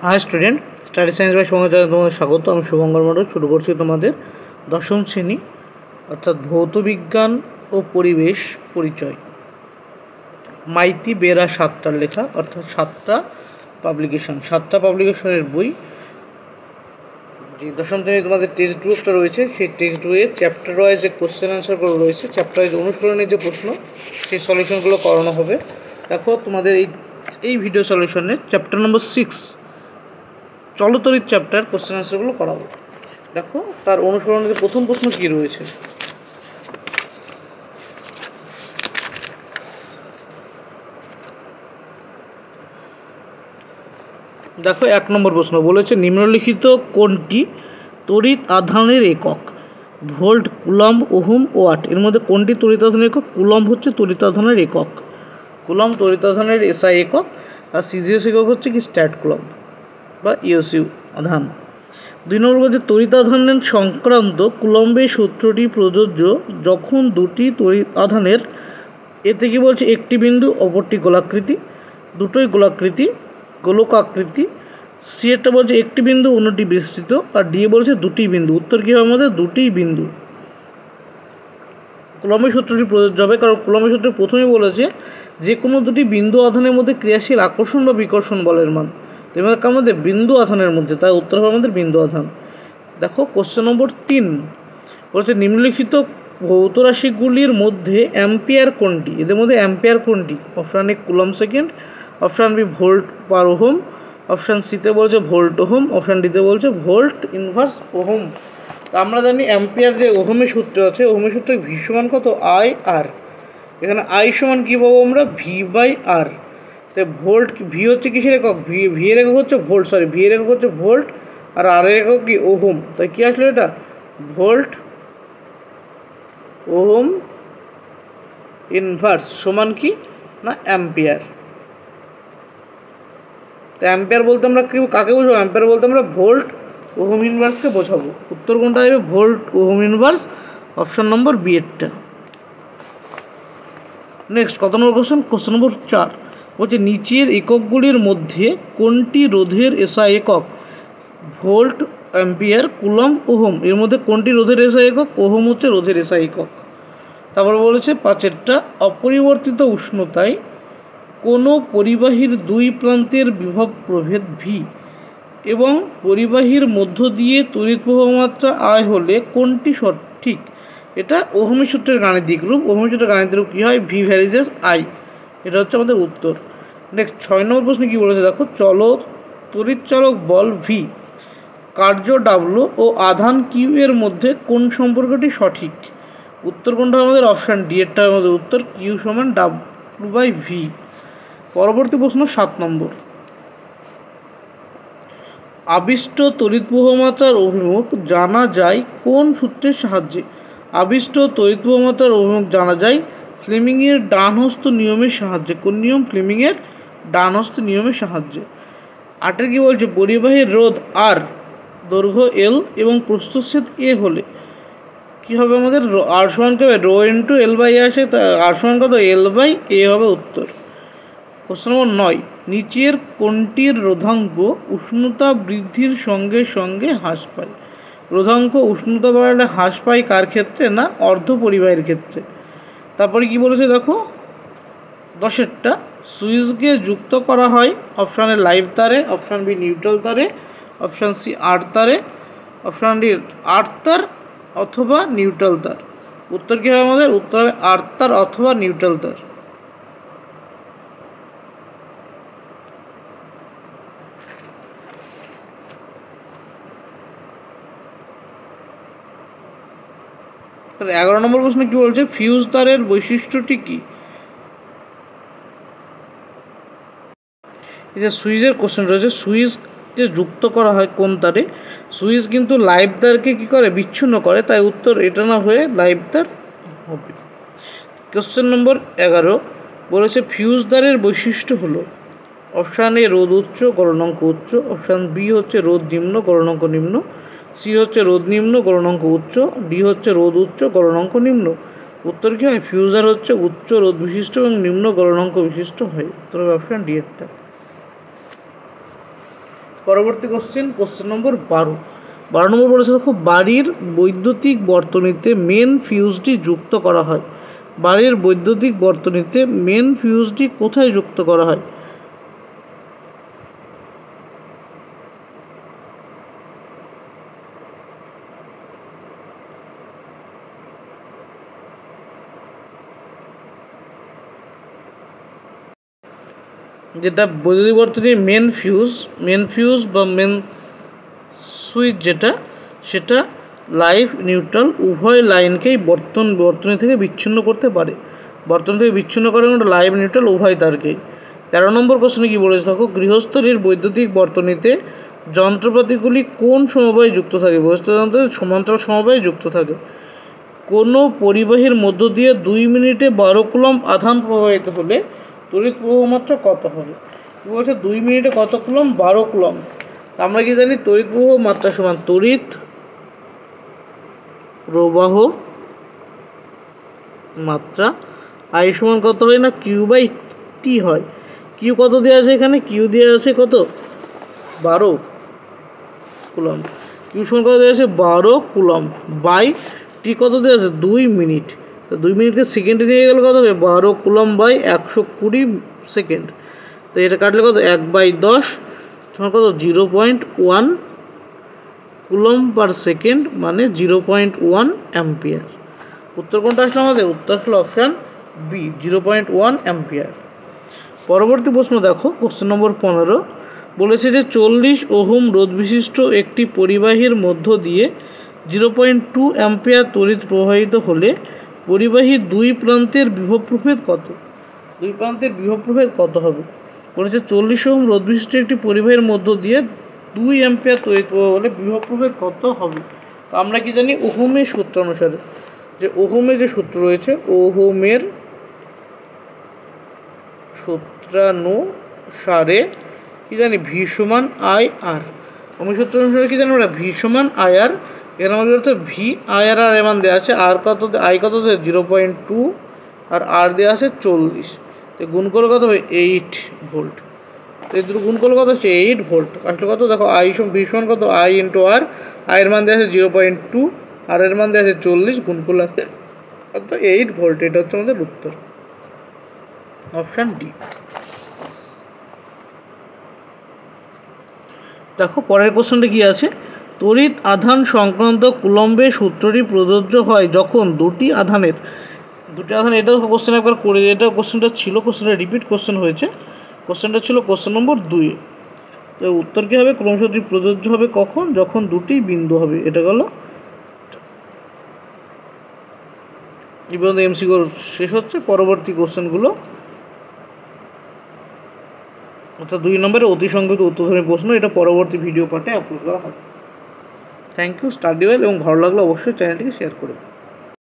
High student, study science by Shubhankar তোমাদের স্বাগত। আমি শুভঙ্কর মণ্ডল। শুরু করছি তোমাদের দশম শ্রেণী অর্থাৎ ভৌত বিজ্ঞান ও পরিবেশ পরিচয়। মাইতি বেরা সাতটার লেখা, অর্থাৎ সাতটা পাবলিকেশনের বই। যে দশম শ্রেণী তোমাদের টেক্সট বুকটা রয়েছে, সেই টেক্সট বইয়ের চ্যাপ্টার ওয়াইজ যে কোশ্চেন আনসারগুলো রয়েছে, চ্যাপ্টার ওয়াইজ অনুশীলনের যে প্রশ্ন, সেই সলিউশনগুলো করানো হবে। দেখো তোমাদের এই ভিডিও সলিউশনে চ্যাপ্টার নম্বর 6 চলতরিৎ চ্যাপ্টার কোশ্চেন আনসারগুলো করাবো। দেখো তার অনুসরণের প্রথম প্রশ্ন কি রয়েছে। দেখো 1 নম্বর প্রশ্ন বলেছে, নিম্নলিখিত কোনটি তড়িৎ আধানের একক? ভোল্ট, কুলম্ব, ওহম ও ওয়াট। এর মধ্যে কোনটি তড়িৎ আধানের একক? কুলম্ব হচ্ছে তড়িৎ আধানের একক। কুলম্ব তড়িৎ আধানের এসআই একক, আর সিজিএস একক হচ্ছে কি স্ট্যাট কুলম্ব বা ইউসিউ আধান। 2 নম্বর বলছে, তড়িৎ আধান সংক্রান্ত কুলম্বের সূত্রটি প্রযোজ্য যখন দুটি তড়িৎ আধানের, এতে কি বলছে, একটি বিন্দু অপরটি গোলাকৃতি, দুটোই গোলকাকৃতি। সি একটা বলছে একটি বিন্দু অন্যটি বিস্তৃত, আর ডি বলছে দুটি বিন্দু। উত্তর কী হবে আমাদের? দুটি বিন্দু। কুলম্বের সূত্রটি প্রযোজ্য হবে, কারণ কুলম্বের সূত্রে প্রথমেই বলেছে যে কোনো দুটি বিন্দু আধানের মধ্যে ক্রিয়াশীল আকর্ষণ বা বিকর্ষণ বলের মান। এবার আমাদের বিন্দু আধানের মধ্যে, তাই উত্তর হবে আমাদের বিন্দু আধান। দেখো কোশ্চেন নম্বর 3 বলছে, নিম্নলিখিত ভৌত রাশিগুলির মধ্যে অ্যাম্পিয়ার কোনটি? এদের মধ্যে অ্যাম্পিয়ার কোনটি? Option A coulomb second, option B volt per ohm, option সিতে বলছে ভোল্ট ওহম, অপশান ডিতে বলছে ভোল্ট ইনভার্স ওহম। আমরা জানি অ্যাম্পিয়ার যে ওহমের সূত্র আছে, ওহমের সূত্রে ভি সমান কত? আই আর। এখানে আই সমান কী পাবো আমরা? ভি বাই আর। তাই ভোল্ট, ভি হচ্ছে কিসের একক? ভি এর একক হচ্ছে ভোল্ট, ভি এর একক হচ্ছে ভোল্ট, আর আর এর একক কি? ওহম। তাই কী আসলে এটা? ভোল্ট ওহম ইনভার্স সমান কি না অ্যাম্পিয়ার। তো অ্যাম্পিয়ার বলতে আমরা কাকে বোঝাবো? অ্যাম্পিয়ার বলতে আমরা ভোল্ট ওহম ইনভার্সকে বোঝাবো। উত্তর কোনটা হবে? Volt ohm inverse, option number B এরটা। নেক্সট কত নম্বর কোশ্চেন? কোশ্চেন নম্বর 4 বলছে, নিচের এককগুলির মধ্যে কোনটি রোধের এসআই একক? Volt, ampere, coulomb, ohm. এর মধ্যে কোনটি রোধের এসআই একক? ওহম হচ্ছে রোধের এসআই একক। তারপর বলেছে 5 অপরিবর্তিত উষ্ণতায় কোনো পরিবাহীর দুই প্রান্তের বিভব প্রভেদ ভি এবং পরিবাহীর মধ্য দিয়ে তড়িৎ প্রবাহ মাত্রা আয় হলে কোনটি সঠিক? এটা ওহমের সূত্রের গাণিতিক রূপ। ওহমের সূত্রের গাণিতিক রূপ কী হয়? V varies as I. এটা হচ্ছে আমাদের উত্তর। নেক্সট 6 নম্বর প্রশ্নে কী বলেছে দেখো, তড়িৎচালক বল ভি, কার্য ডাব্লু ও আধান কিউ এর মধ্যে কোন সম্পর্কটি সঠিক? উত্তর কোনটা আমাদের? অপশান ডি এরটা আমাদের উত্তর, কিউ সমান ডাব্লু বাই ভি। পরবর্তী প্রশ্ন 7 নম্বর, আবিষ্ট তড়িৎ প্রবাহমাত্রার অভিমুখ জানা যায় কোন সূত্রের সাহায্যে? আবিষ্ট তড়িৎ প্রবাহমাত্রার অভিমুখ জানা যায় ফ্লেমিংয়ের ডানহস্ত নিয়মের সাহায্যে। কোন নিয়ম? ফ্লেমিংয়ের ডানহস্ত নিয়মের সাহায্যে। 8 কি বলছে, পরিবাহীর রোধ আর, দৈর্ঘ্য এল এবং প্রস্থচ্ছেদ এ হলে কী হবে আমাদের? আর সমান কী হবে? রো ইন্টু এল বাই এ আসে, তা আর সমান কত? এল বাই এ হবে উত্তর। প্রশ্ন নম্বর 9, নিচের কোনটির রোধাঙ্ক উষ্ণতা বৃদ্ধির সঙ্গে সঙ্গে হ্রাস পায়? রোধাঙ্ক উষ্ণতা বাড়ালে হ্রাস পায় কার ক্ষেত্রে? না অর্ধ পরিবাহীর ক্ষেত্রে। তারপরে কি বলেছে দেখো 10 সুইচকে যুক্ত করা হয় অপশান এ লাইভ তারে, অপশান বি নিউট্রাল তারে, অপশান সি আর্থ তারে, অপশান ডি আর্থ তার অথবা নিউট্রাল তার। উত্তর কী হবে আমাদের? উত্তর হবে আর্থ তার অথবা নিউট্রাল তার। তাহলে 11 নম্বর প্রশ্ন কি বলছে, ফিউজ তারের বৈশিষ্ট্যটি কি? এই যে সুইচের কোশ্চেন রয়েছে, সুইচকে যুক্ত করা হয় কোন তারে? সুইচ কিন্তু লাইভ তারকে কী করে? বিচ্ছিন্ন করে, তাই উত্তর এটা না হয়ে লাইভ তার হবে। কোশ্চেন নম্বর 11 বলেছে, ফিউজ তারের বৈশিষ্ট্য হলো অপশান এ রোধ উচ্চ, গলনাঙ্ক উচ্চ, অপশান বি হচ্ছে রোধ নিম্ন, গলনাঙ্ক নিম্ন, সি হচ্ছে রোধ নিম্ন, গলনাঙ্ক উচ্চ, ডি হচ্ছে রোধ উচ্চ, গলনাঙ্ক নিম্ন। উত্তর কী হয়? ফিউজার হচ্ছে উচ্চ রোধ বিশিষ্ট এবং নিম্ন গলনাঙ্ক বিশিষ্ট হয়। উত্তর হবে অপশান ডি এরটা। পরবর্তী কোশ্চেন নম্বর 12 নম্বর বলেছে দেখো, বাড়ির বৈদ্যুতিক বর্তনীতে মেন ফিউজটি যুক্ত করা হয়। বাড়ির বৈদ্যুতিক বর্তনীতে মেন ফিউজটি কোথায় যুক্ত করা হয়? যেটা বৈদ্যুতিক বর্তনীর মেন ফিউজ বা মেন সুইচ সেটা লাইভ নিউট্রাল উভয় লাইনকেই বর্তনী থেকে বিচ্ছিন্ন করতে পারে। বর্তনী থেকে বিচ্ছিন্ন করে লাইভ নিউট্রাল উভয় তারকেই। 13 নম্বর কোশ্চেনে কি বলেছে দেখো, গৃহস্থলীর বৈদ্যুতিক বর্তনীতে যন্ত্রপাতিগুলি কোন সমবায়ে যুক্ত থাকে? বৈদ্যুতিক যন্ত্রের সমান্তরাল সমবায়ে যুক্ত থাকে। কোনো পরিবাহীর মধ্য দিয়ে 2 মিনিটে 12 কুলম্ব আধান প্রবাহিত হলে তড়িৎ প্রবাহ মাত্রা কত হবে? কি বলছে, 2 মিনিটে কত কুলম্ব? 12 কুলম্ব। আমরা কি জানি, তড়িৎ প্রবাহ মাত্রা সমান তড়িৎ প্রবাহ মাত্রা আই সমান কত হয় না, Q/T হয়। কিউ কত দেওয়া আছে এখানে? কিউ দেওয়া আছে কত? 12 কুলম্ব। কিউ সমান কত দেওয়া আছে? 12 কুলম্ব বাই টি কত দেওয়া আছে? 2 মিনিট। তো 2 মিনিটকে সেকেন্ডে নিয়ে গেলে কত হবে? 12 কুলম্ব বাই 120 সেকেন্ড। তো এটা কাটলে কত? 1/10 সমান কত? 0.1 কুলম্ব পার সেকেন্ড, মানে 0.1 অ্যাম্পিয়ার। উত্তর কোনটা আসলে আমাদের? উত্তর আসলে অপশান বি, 0.1 অ্যাম্পিয়ার। পরবর্তী প্রশ্ন দেখো, কোশ্চেন নম্বর 15 বলেছে যে 40 ওহম রোধ বিশিষ্ট একটি পরিবাহীর মধ্য দিয়ে 0.2 অ্যাম্পিয়ার তড়িৎ প্রবাহিত হলে পরিবাহীর দুই প্রান্তের বিভব প্রভেদ কত? দুই প্রান্তের বিভব প্রভেদ কত হবে? বলেছে 40 ওহম রোধ বিশিষ্ট একটি পরিবাহীর মধ্য দিয়ে 2 অ্যাম্পিয়ার তড়িৎ প্রবাহ হলে বিভব প্রভেদ কত হবে? তো আমরা কি জানি, ওহমের সূত্র অনুসারে, যে ওহমের যে সূত্র রয়েছে, ওহমের সূত্রানুসারে কি জানি, ভি সমান আই আর। ওহমের সূত্র অনুসারে কি জানি আমরা? ভি সমান আই আর। এর মধ্যে অর্থাৎ ভি আই আর আর এমান দেওয়া আছে, আর কত, আই কত দেওয়া 0.2 আর দেওয়া আছে 40। তো গুণ করে কত হবে? 8 ভোল্ট। তো এই দুটো গুণ করলে কত হচ্ছে? 8 ভোল্ট। আসলে কত দেখো, ভি সমান কত? আই ইন্টু আর। আয়ের মান দেওয়া আছে 0.2, আর এর মান দেওয়া আছে 40, গুণ করলে আসছে অর্থাৎ 8 ভোল্ট। এটা হচ্ছে আমাদের উত্তর, অপশান ডি। দেখো পরের কোশ্চেনটা কি আছে, তড়িৎ আধান সংক্রান্ত কুলম্বের সূত্রটি প্রযোজ্য হয় যখন দুটি আধান, এটা কোশ্চেন একবার করে, এটা কোশ্চেনটা ছিল, কোশ্চেনটা রিপিট কোশ্চেন হয়েছে। কোশ্চেনটা ছিল কোশ্চেন নম্বর 2। তো উত্তর কী হবে? কুলম্ব সূত্রটি প্রযোজ্য হবে কখন? যখন দুটি বিন্দু হবে। এটা গেল। এই পর্যন্ত এমসিকিউ শেষ হচ্ছে। পরবর্তী কোশ্চেনগুলো অর্থাৎ 2 নম্বরে অতি সংক্ষিপ্ত উত্তরধর্মী প্রশ্ন, এটা পরবর্তী ভিডিও পার্টে আপলোড করা হবে। থ্যাংক ইউ, স্টাডি ওয়েল, এবং ভালো লাগলে অবশ্যই চ্যানেলটিকে শেয়ার করে দেবেন।